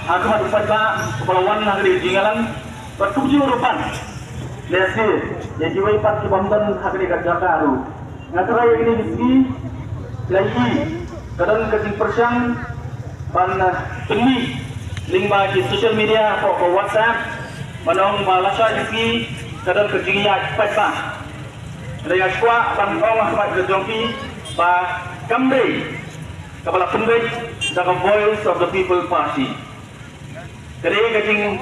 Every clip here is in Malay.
aku hadapan ba kepulauan negeri Jingalan bertujuh rupan lesi yang jiwai pat kibamdan negeri Jakarta ngatara yang ini diski lagi kadang kecing persang pan ini link bagi social media atau WhatsApp manong malasa diski kadang kecing ya pat ba Raya Skwa pan ong Ahmad Gejongki ba Kambe Kepala Pembed dan Voice of the People Party. Jadi kecing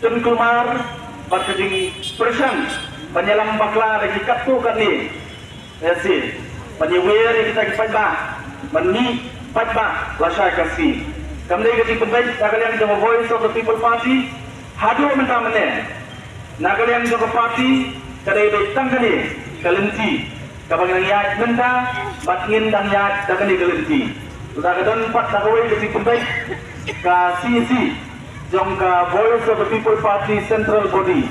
Tun Kumar, pada kecing Persang, penyelam bakla dari kaptu kami, yasi, penyewer kita kipada, meni pada lasai kasih. Kami kecing Pembed, kalian dengan Voice of the People Party, hadu mentamane, kalian dengan parti, kadai betang kali, kalenci, kapangan yat menta, batin dan yat dan kali kalenci. Sudah kadang 4 nakaway kasi Pembed ka CC jong ka Voice of the People Party Central Body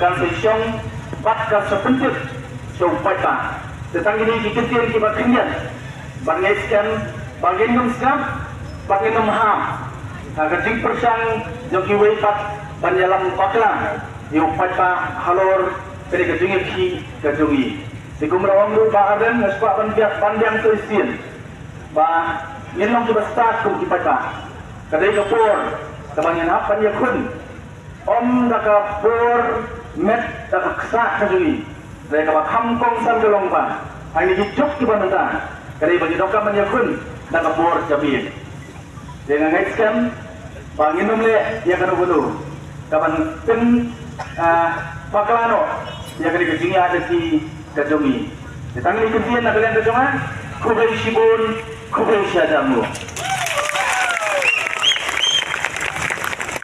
kan sesyong 4 ka sepentit syong 4 pa tetang ini kikitin kibat kinyan bangaiskan bagian skap bagian ham kajing persang jong kiway pat banyalam pakla yung 4 pa halor kani kajing ki kajungi sikumrawang lupa adan naspa pandang tuisin ba yan lang kita start kung ipata kadai kapur kabanyan hapan yakun nakapur met nakaksa kajui dahil kabat hamkong san galong pa ay nagijok kiba nata kadai bagi doka man yakun nakapur jabin dahil nga ngaitskan panginom le ya kanubulu kaban pen paklano ya kadai kajingi ada si kajungi ditangin ikutian na kalian kajungan kubay sibun kubay siya damu